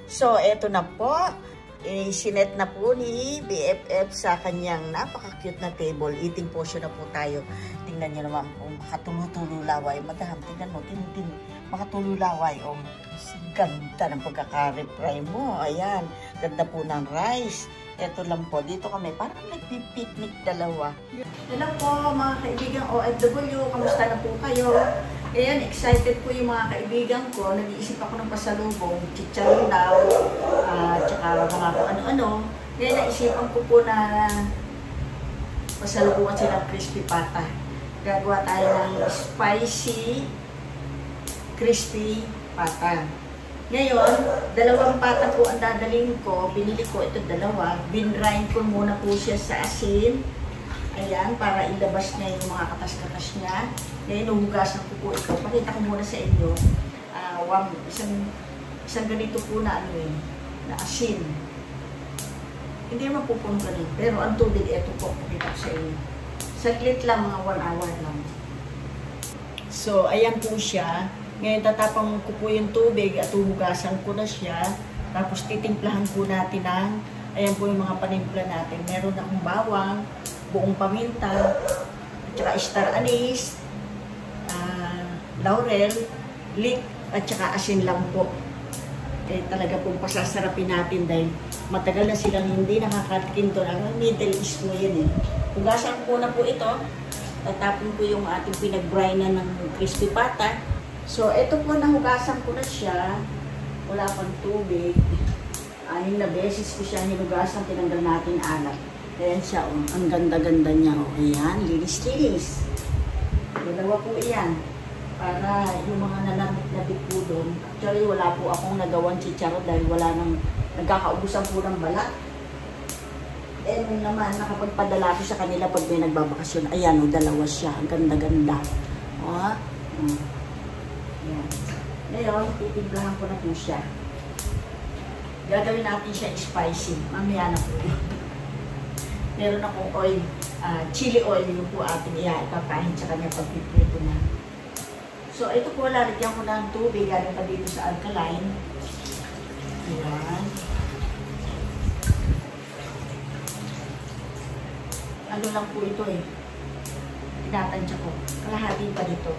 So, eto na po. Sinet na po ni BFF sa kanyang napaka-cute na table. Eating portion na po tayo. Tingnan nyo naman po, makatulo-tulo laway. Madam, tingnan mo, makatulo laway. Oh, ganda ng pagkaka-reply mo. Ayan, ganda po ng rice. Eto lang po, dito kami, parang nagpipiknik dalawa. Hello po mga kaibigan OFW, kamusta na po kayo? Ayan, excited po yung mga kaibigan ko. Nag-iisip ako ng pasalubong, chicharon daw, tsaka mga ano-ano. Ngayon, naisipan ko po na pasalubungan silang crispy pata. Gagawa tayo ng spicy crispy pata. Ngayon, dalawang pata po ang dadaling ko. Binili ko ito dalawa. Binrind ko muna po siya sa asin. Ayan, para ilabas niya yung mga katas-katas niya. Ngayon, huhugasan ko po ito. Pakita ko muna sa inyo. Isang ganito po na na asin. Hindi naman po pong ganito. Pero ang tubig, ito po. Pakita ko sa inyo. Saglit lang, mga 1 hour lang. So, ayan po siya. Ngayon, tatapang ko po yung tubig at huhugasan ko na siya. Tapos, titimplahan po natin ng, ayan po yung mga panimpla natin. Meron akong bawang, buong paminta, at saka star anise, laurel, leek, at saka asin lang po. Eh, talaga pong pasasarapin natin dahil matagal na silang hindi nakakatikim doon. Ang Middle East mo yun eh. Hugasan ko na po ito. Tatapon ko yung ating pinag-brine ng crispy pata. So, ito po, nahugasan ko na siya. Wala pang tubig. 6 na beses ko siya hinugasan, tinanggal natin alat. Ayan siya, oh. Ang ganda-ganda niya. Oh. Ayan, lilis-lilis. Dalawa po iyan. Para yung mga nanamit-nabit po doon. Actually, wala po akong nagawang chicharon dahil wala nang nagkakaubusan po ng balat. Eh, nung naman, nakapagpadala ko sa kanila pag may nagbabakasyon. Ayan, oh, dalawa siya. Ang ganda-ganda. Oh. Ayan. Ngayon, titimplahan ko na po siya. Gagawin natin siya spicy. Mamaya na po. Meron akong oil, chili oil yung po ating ipapahin sa kanya pagpiprito na. So, ito po, lalagyan ko ng tubig. Galing pa dito sa alkaline. Ayan. Ano lang po ito eh. Tinatansya ko. Kalahati pa dito.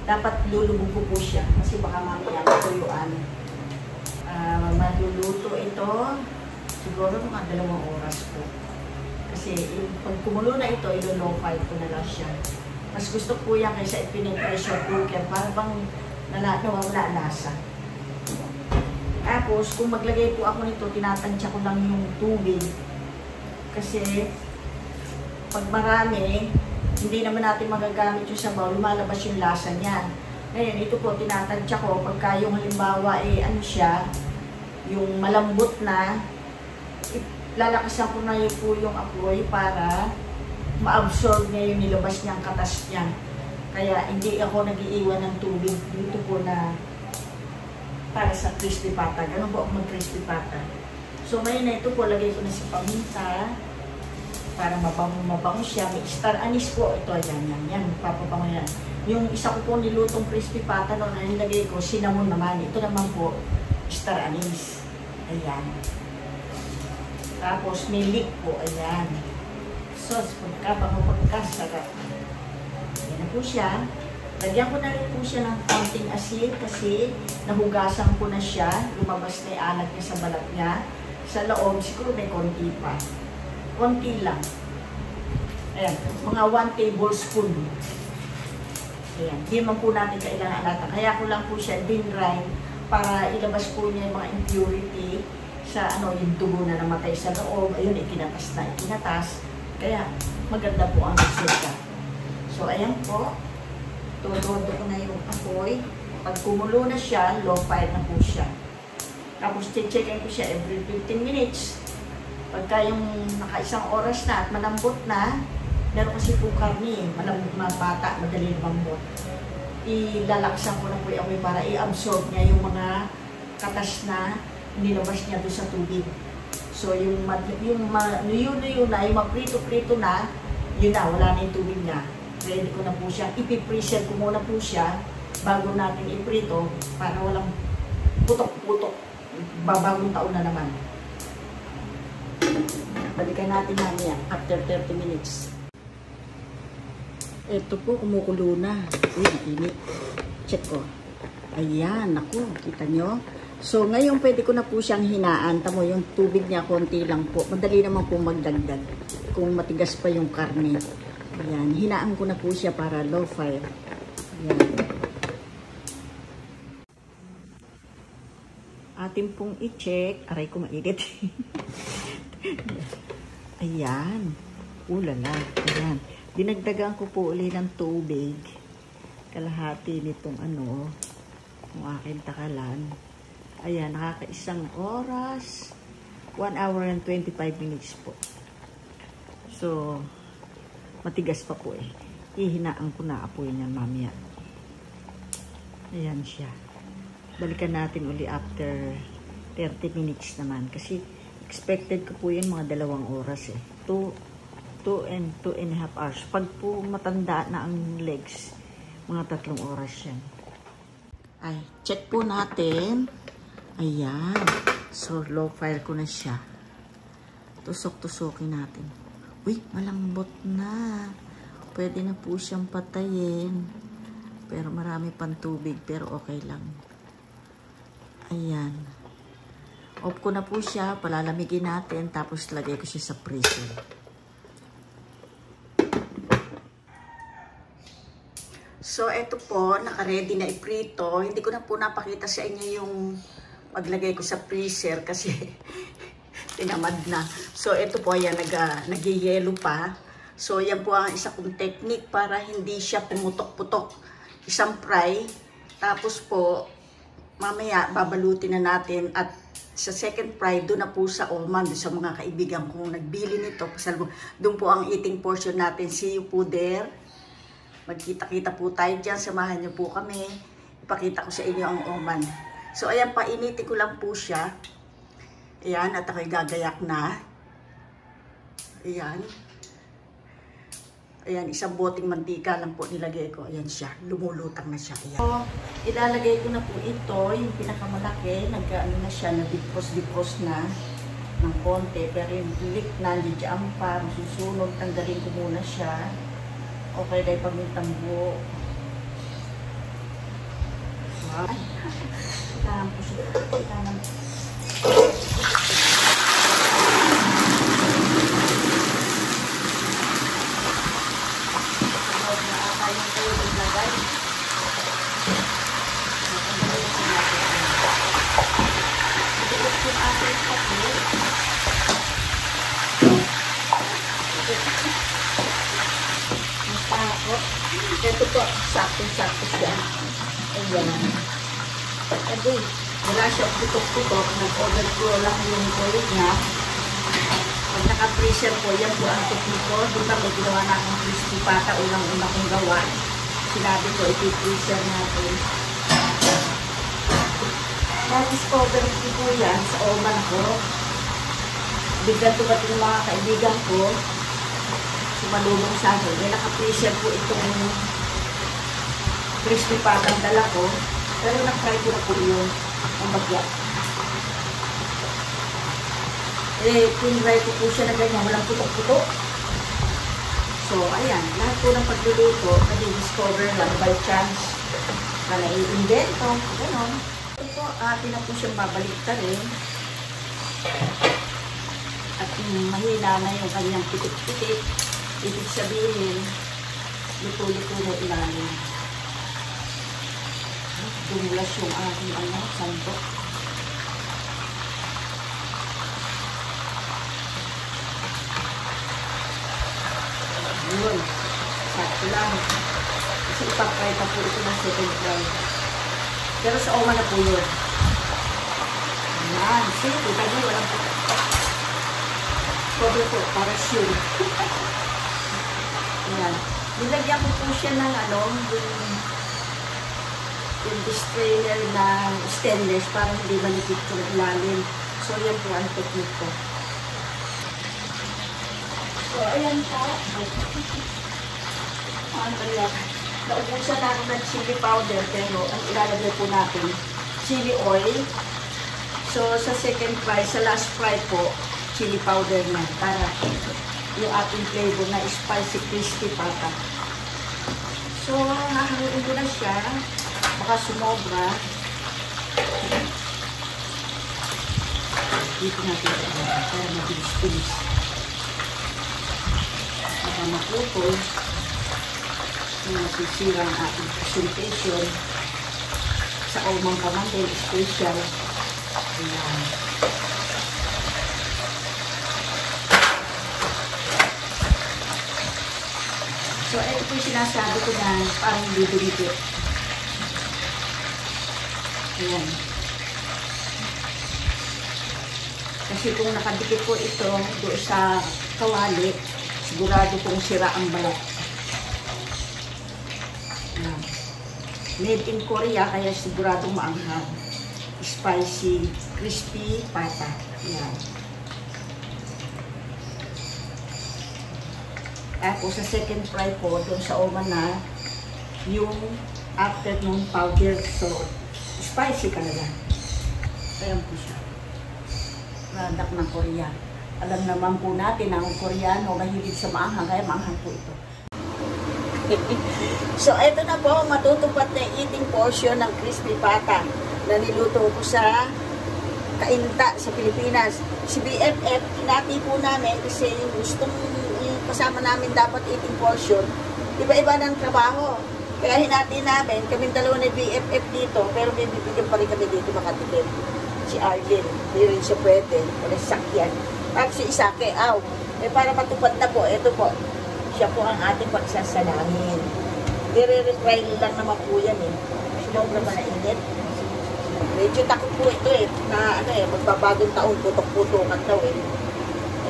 Dapat lulubog ko po siya kasi baka mamaya matuyuan. Maluluto ito siguro mga 2 oras po. Kasi pag kumulo na ito, ilo-low fire ko na lang siya. Mas gusto po yan kaysa ipin-pressure cooker para bang nawawala lasa. Tapos, kung maglagay po ako nito, tinatansya ko lang yung tubig. Kasi pag marami, hindi naman natin magagamit yung sabaw, lumalabas yung lasa niya. Ngayon, ito po, tinatansya ko, pagka yung halimbawa, ano siya, yung malambot na, lalakasan ko na yun po yung apoy para ma-absorb niya yung nilabas niyang katas niya. Kaya, hindi ako nag-iiwan ng tubig dito po na para sa crispy pata. Ganun po ako mag-crispy pata. So, ngayon na ito po, lagay ko na si paminta. Para mabango siya. May star anise po. Ito, yan. Papabango yan. Yung isa ko po nilutong crispy pata noon na nilagay ko, cinnamon naman. Ito naman po, star anise. Ayan. Tapos, may leek po. Ayan. So, pagkasarap. Ayan na po siya. Lagyan ko na rin po siya ng konting asin kasi nahugasan ko na siya. Lumabas na yung alat niya sa balat niya. Sa loob, siguro may konti pa. Konti lang. Ayan, mga 1 tablespoon. Ayan, hindi man po natin kailangan alata. Kaya ko lang po siya dinrind para ilabas po niya yung mga impurity sa yung dugo na namatay sa loob. Ayun, ikinatas. Kaya maganda po ang reseta. So, ayan po. Tulodo ko na yung apoy. Pag kumulo na siya, low fire na po siya. Tapos, checkin ko siya every 15 minutes. Pagka yung naka-1 oras na at malambot na, meron kasi po karni, malambot mga bata, madali lumambot. Ilalaksan ko na po yung apoy para i-absorb niya yung mga katas na nilabas niya doon sa tubig. So, yung nuyo-nuyo na, yung maprito-prito na, yun na, wala na yung tubig niya. Ready ko na po siya. Ipipreser ko muna po siya bago natin iprito para walang putok-putok. Babagong taon na naman. Balikan natin mamaya after 30 minutes. Ito po, kumukulo na. Uy, init. Check ko. Ayan, naku, kita nyo. So, ngayon pwede ko na po siyang hinaan. Tamo, yung tubig niya, konti lang po. Madali naman po magdagdag kung matigas pa yung karne. Ayan, hinaan ko na po siya para low fire. Ayan. Atin pong i-check. Aray ko mainit. Ayan. Ulala. Ayan. Dinagdagan ko po ulit ng tubig. Kalahati nitong ano, yung aking takalan. Ayan, nakakaisang oras. 1 hour and 25 minutes po. So, matigas pa po eh. Ihinaan ko na apoy niyan mamaya. Ayan siya. Balikan natin uli after 30 minutes naman. Kasi expected ko po yun mga 2 oras eh. 2 and 2.5 hours. Pag po matanda na ang legs, mga 3 oras yan. Ay, check po natin. Ayan. So, low fire ko na siya. Tusok-tusokin natin. Uy, malambot na. Pwede na po siyang patayin. Pero marami pang tubig. Pero okay lang. Ayan. Off ko na po siya. Palalamigin natin. Tapos lagay ko siya sa freezer. So, eto po. Naka-ready na iprito. Hindi ko na po napakita sa inyo yung maglagay ko sa freezer kasi tinamad na. So, ito po, ayan, nag-yellow pa. So, yan po ang isa kong technique para hindi siya pumutok-putok. Isang fry. Tapos po, mamaya, babalutin na natin. At sa second fry, doon na po sa Oman, doon sa mga kaibigan kong nagbili nito. Doon po ang eating portion natin. See you po there. Magkita-kita po tayo dyan. Samahan niyo po kami. Ipakita ko sa inyo ang Oman. So, ayan, painitin ko lang po siya. Ayan, at ako'y gagayak na. Ayan. Ayan, isang boteng mantika lang po nilagay ko. Ayan siya, lumulutang na siya. Ayan. So, ilalagay ko na po ito, yung pinakamalaki. Nagkaano na siya, na-defrost na ng konti. Pero yung lick na, nandiyan pa, masusunod, tanggalin ko muna siya. Okay, dahil pamintang buo. Wow. Itanam po siya. Itanam. Ito po, sakto-sakto siya. Ayan. Adi, wala siya putok-putok. Nag-overflow lang yung oil niya. Pag naka-freezer po, yan po ang technique ko. Diba may ginawa na akong crispy pata, unang-una kong gawa. Sinabi ko, iti-freezer natin. Na-discover ko po yan sa Oman ko. Bigyan ko ba yung mga kaibigan ko. Sumalubong sa akin. May naka-freezer po itong crispy patang dala ko. Pero na-try ko na po yun. Ang bagya. Tinry ko po siya na ganyan. Walang putok-putok. So, ayan. Lahat po ng pagluluto, nadi-discover lang by chance. Na nai-invento. Ganon. Ito po, atin na po siyang babalik ka rin. At mahina na yung kanyang pitik-pitik. Ibig sabihin, luto-luto na ilalim. Dumulas yung aking sandok. Yun. Sakto lang. Kasi ipapry pa po ito ng second fry. Pero sa Oman na po yun. Ayan. See, kita nyo, walang po. Sobrang po, para sure. Ayan. Nilagyan ko po siya ng yung strainer na stainless para hindi manikip ko ng ilalim. So, yan po ang technique ko. So, ayan po. Naubusan na ako ng chili powder pero ang ilalagay po natin, chili oil, So, sa second fry, sa last fry po, chili powder na para yung ating flavor na spicy crispy pata. So, hahanguin ko na siya. Baka sumobra. Dito natin para mabilis-bilis. Baka maputol. Nasisira ang ating presentation sa Omang Pamangkin Special. Ayan. So, ito po yung sinasabi ko na parang bibigit. Ayan. Kasi kung nakadikit po ito doon sa kawali, sigurado kong sira ang balat. Ayan. Made in Korea, kaya sigurado maanghang. Spicy, crispy pata. Ayan. Tapos sa second fry po, doon sa Oman na, yung afternoon powder. So, spicy talaga. Ayan po siya. Product ng Korea. Alam naman po natin na ang Koreano mahilig sa maanghang, kaya maanghang po ito. So, ito na po, matutupad na eating portion ng crispy pata na niluto ko sa Kainta sa Pilipinas. Si BFF, hinati po namin kasi yung gustong kasama namin dapat eating portion. Iba-iba ng trabaho. Kaya hinati namin, kaming dalawa ni BFF dito, pero may bibigyan pa rin kami dito makatipid. Si Arjen, hindi rin siya pwede. Wala sakyan. Tapos si Isake, para matupad na po, ito po. Siya po ang ating pagsasalangin. Dire-reply lang naman po yan eh. Sumobra ba na init? Medyo takot po ito eh. Na magbabagong taon, putok-putokan daw eh.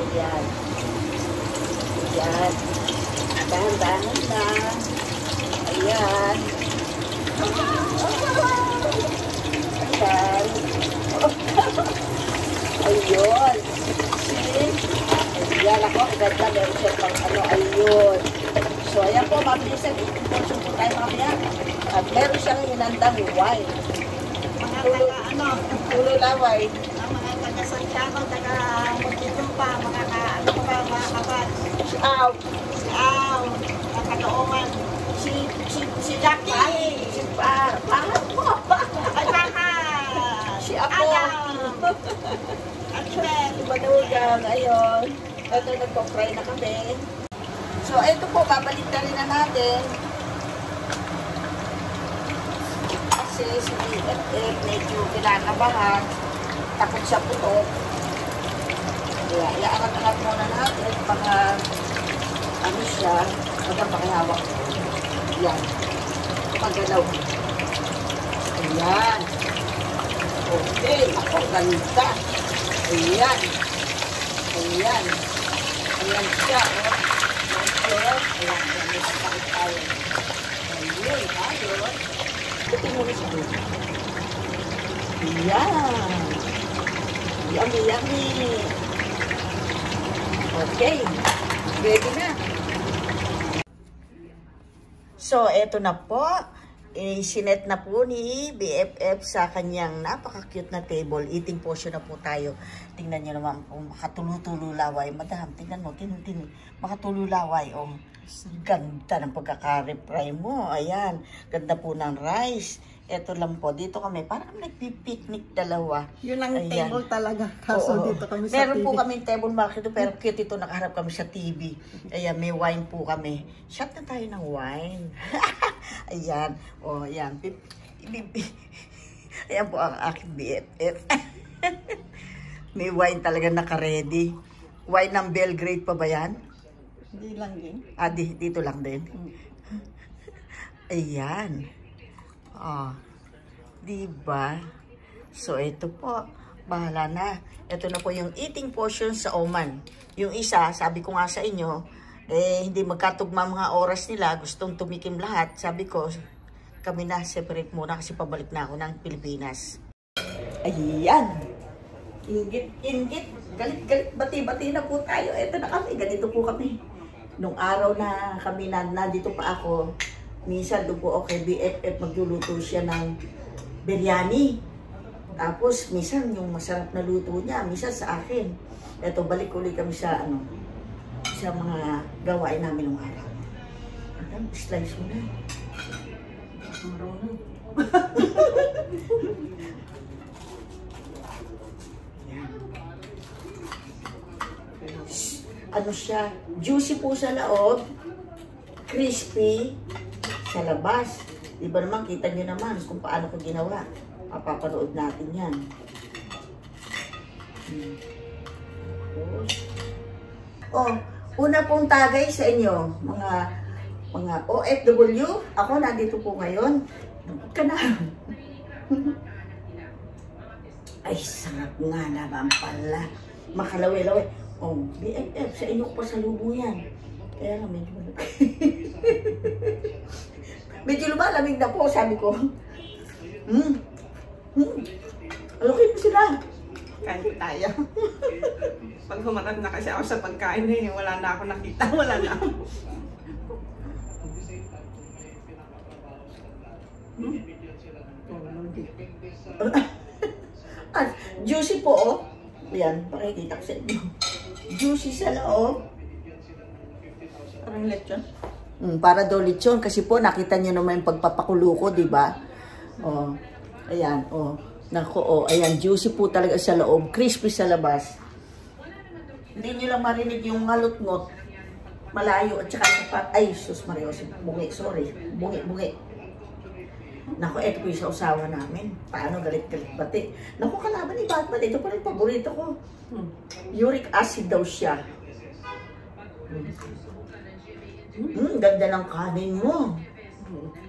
Ayan. Ayan. Dahan-dahan na. Ayan. Ayan. Ayun. See? Ayan ako. Ganda. Meron siya pang ayun. So, ayan po. Mabilis ang eating portion po tayo mamaya. At meron siyang inandang wine. Tulo laway. Ang mga taga-Santiago, taga-Muntinlupa, mga kapat. Si Aw. Ang Kalooman. Si Jackie. Si Par. Ay, Baka. Si Apo. Adam. At Iben. Si Badugang. Ayun. Ito, nagpo-fry na kami. So, ito po, babalik na rin na natin. Kasi si BFF medyo kinakabahan. Takot sa putok. Kaya, iaangat-angat muna natin. Baka, siya. Baka makihawak. Yan. Pagalaw. Ayan. Okay. Ako, ganda. Ayan. Ayan. Ayan siya. Ayan. Ayan. May pagkakit tayo. Ayun. Ayun. Putin mo rin sa doon. Ayan. Yummy, yummy. Okay. Ready na. So, eto na po. Sinet na po ni BFF sa kanyang napaka-cute na table. Eating portion na po tayo. Tingnan nyo naman po. Makatulo-tulo laway. Madam, tingnan mo. Makatulo laway. Oh. Ganda ng pagkaka-reply mo. Ayan. Ganda po ng rice. Ito lang po. Dito kami. Parang nagpipiknik dalawa. Yun ang ayan. table talaga. Kaso dito kami sa Meron TV. po kami table market pero cute ito. Nakaharap kami sa TV. Ayan. May wine po kami. Shot na tayo ng wine. Ayan. O, ayan. Ayan po ang aking BFF. May wine talaga naka-ready. Wine ng Belgrade pa ba yan? Hindi lang din. Dito lang din. Ayan. Diba? So, ito po. Bahala na. Ito na po yung eating portion sa Oman. Yung isa, sabi ko nga sa inyo, hindi magkatugma mga oras nila. Gustong tumikim lahat. Sabi ko, kami na separate muna kasi pabalik na ako ng Pilipinas. Ayan. Ingit. Galit. Bati-bati na po tayo. Ito na kami. Ganito po kami. Nung araw na kami nandito pa ako, minsan doon po okay, BFF magluluto siya ng biryani. Tapos, minsan yung masarap na luto niya, minsan sa akin. Eto, balik ulit kami sa sa mga gawain namin ng araw. Alam, slice mo na. Marunong. Ano siya? Juicy po sa loob, crispy sa labas. Diba naman, kita nyo naman kung paano ko ginawa. Papapanood natin yan. Oh, una pong tagay sa inyo, mga OFW. Ako nandito po ngayon. Dapat ka na. Ay, sarap nga naman pala. Makalawi-lawi. Oh, BFF, sa inyo ko pa sa lubo yan. Kaya nga medyo medyo lumalamig na po, sabi ko. Alukin mo sila. Kain tayo. Pag humarap na kasi ako sa pagkain eh, wala na ako nakita, wala na ako. Juicy po, oh. Yan, pakikita ko sa inyo. Juicy sa loob. Parang lechon. Para daw lechon kasi po nakita niyo naman yung pagpapakulo ko, 'di ba? Oh. Ayan, oh. Nako, oh, ayan, juicy po talaga sa loob, crispy sa labas. Hindi niyo lang marinig yung ngalot-ngot. Malayo at saka ay, sus Marios, bungi, sorry. Bungi. Nako, eto po yung sa usawa namin. Paano galit-galit bati. Nako, kalaban ni Batman, ito pa rin paborito ko. Uric acid daw siya. Ganda ng kanin mo.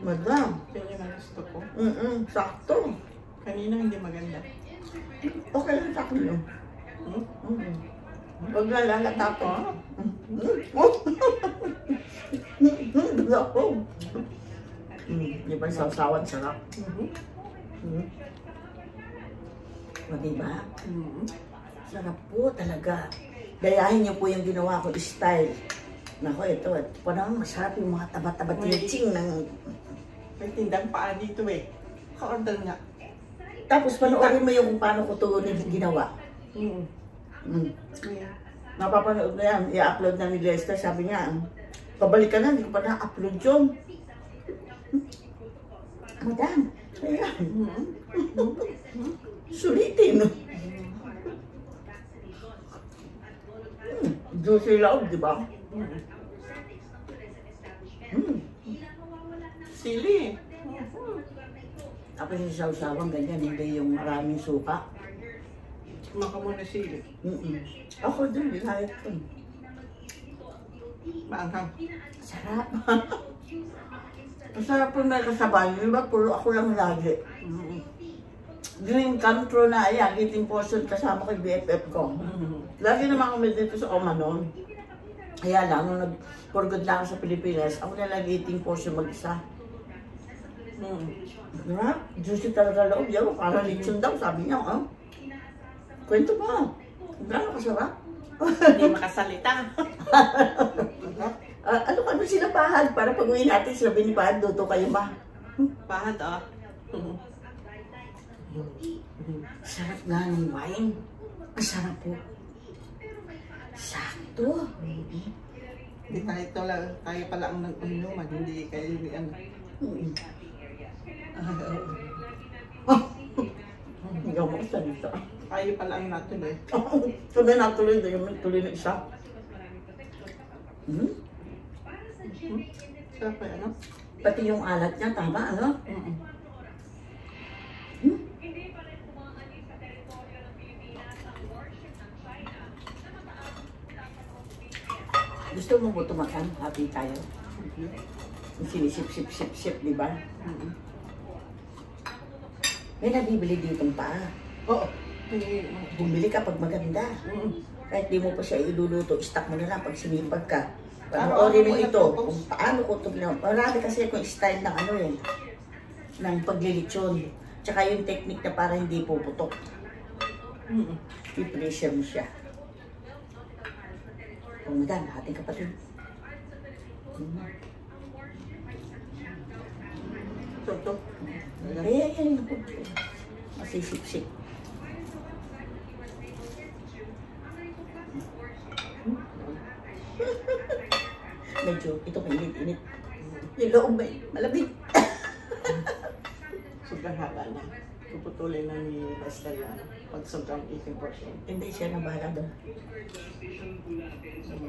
Madam. Yan yung gusto ko. Sakto. Kanina hindi maganda. Okay lang sa akin yun. Huwag na lalata ko. Di ba yung sausawan sarap? O diba? Sarap po talaga. Gayahin niyo po yung ginawa ko style. Nako, ito. Parang masarap yung mga taba-taba tinitsing ng... May tindang paa dito eh. Ka-order nga. Tapos panoorin mo yung kung paano ko ito ginawa. Napapanood na yan. I-upload na ni Lester. Sabi niya, pabalik ka na, hindi ko pa na-upload yun. Madam, ayan. Sulitin. Juicy loob, di ba? Sili. Tapos yung sawsawang ganyan, hindi yung maraming suka. Maka muna sili. Ako din, binayat ko. Maanghang. Sarap. Masarap po may kasabay. Di ba? Puro ako lang lagi. Dream come true na, ayan, eating portion kasama kay BFF ko. Lagi naman kami dito sa Omanon. Kaya lang, nung nag-for good lang ako sa Pilipinas, ako na lang eating portion mag-isa. Diba? Juicy talaga loob. Yan, parang lechon daw, sabi niya. Kwento pa. Gano'n kasarap. Hindi makasalita. Ano ka doon sila Pahad? Para pag-uwi natin, sabi ni Pahad, luto kayo ba? Pahad Sarap nga ng wine. Masarap po. Sakto. Hindi tayo pala ang nag-uminuman, hindi kayo ano. Hindi ako makasalita. Tayo pala ang natuloy. Sabi natuloy, hindi tuloy na isa. Sarap pa ano? Pati yung alat niya, tama, ano? Gusto mo mo tumakan? Happy tayo. Yung sinisip-sip-sip-sip, di ba? May nabibili ditong pa. Oo. Bumili ka pag maganda. Kahit di mo pa siya iluluto, stock mo na lang pag sinipag ka. Panoorin mo ito, kung paano ko ito ginawa. Marami kasi akong style ng ano eh, ng paglilitsyon. Tsaka yung technique na para hindi puputok. I-pressure mo siya. O madam, ating kapatid. Toto. Ay. Masisip-sip. Medyo, ito mainit-init. Yung loob may malamig. Sobrang haba na. Puputulin na ni Lester yan. Pag sobrang 18%. Hindi siya na bahala doon.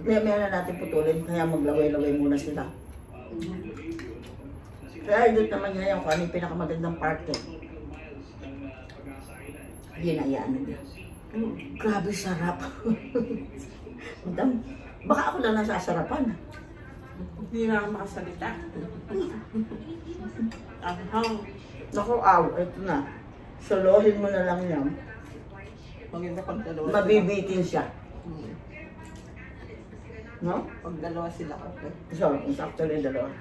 Maya na natin putulin, kaya maglaway-laway muna sila. Kaya doon naman niya yung kung ano yung pinakamagandang part eh. Hinayaan niya. Grabe sarap. Madam, baka ako lang nasasarapan. Hindi na ako makasalita. Ahang. Naku, aw, ito na. Solohin mo na lang yan. Maganda pag dalawa Mabibitin siya. No? Pag dalawa sila, okay. So, it's actually dalawa.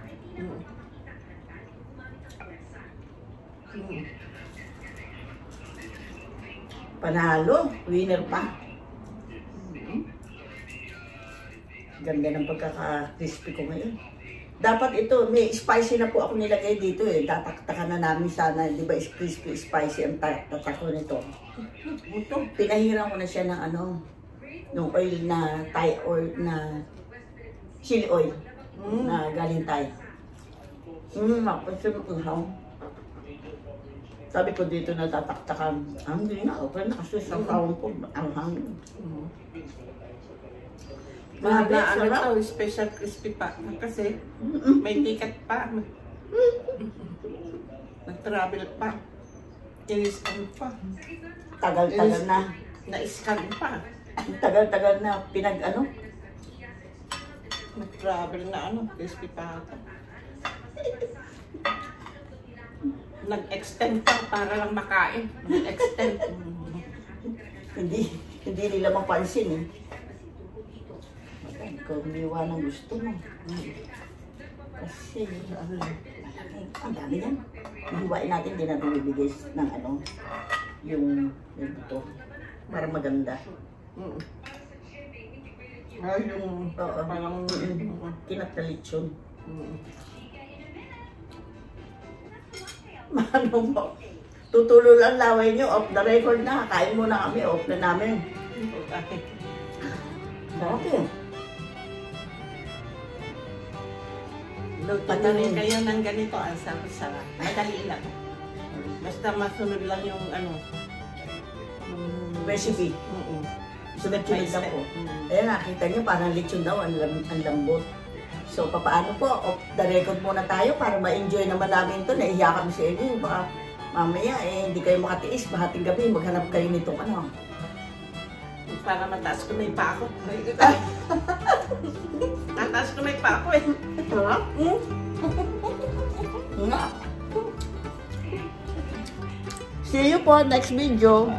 Panalo, winner pa. Ganda ng pagkaka-crispy ko ngayon. Dapat ito, may spicy na po ako nilagay dito eh. Tataktakan na namin sana, di ba, crispy, spicy ang tatak ko nito. Pinahiran ko na siya ng ano, ng oil na Thai oil na chili oil na galing Thai. Mapasimulaw. Sabi ko dito na tataktakan. Hindi na, okay na kasi sa tawang po, ang hangin. Mahaba, ano to, special crispy pa. Kasi may ticket pa. Nag-travel pa. In-scan pa. Tagal-tagal na. Na-scan pa. Tagal-tagal na pinag-ano. Nag-travel na ano, crispy pa ata. Nag-extend pa para lang makain. Nag-extend. Hindi nila mapansin eh. Ikaw umiwa ng gusto mo. Kasi, ang dami yan. Hiwain natin, hindi natin bibigay ng ano, yung buto. Para maganda. Yung parang kinatalitson. Ano mo? Tutulo lang laway nyo, off the record na. Kain muna kami, off na namin. Bakit? Patarin kayo ng ganito, ang sarap-sarap. Madali lang. Basta masunod lang yung ano. Recipe. Sunod-sunod lang po. Ayan, nakita nyo, parang lechon daw, ang lambot. So, papaano po? Off the record muna tayo para ma-enjoy naman namin ito. Naihiya kami sa inyo. Baka mamaya, hindi kayo makatiis. Bahating gabi, maghanap kayo nitong ano. Para mataas ko may pako. Mataas ko may pako eh. Sarap? See you po next video.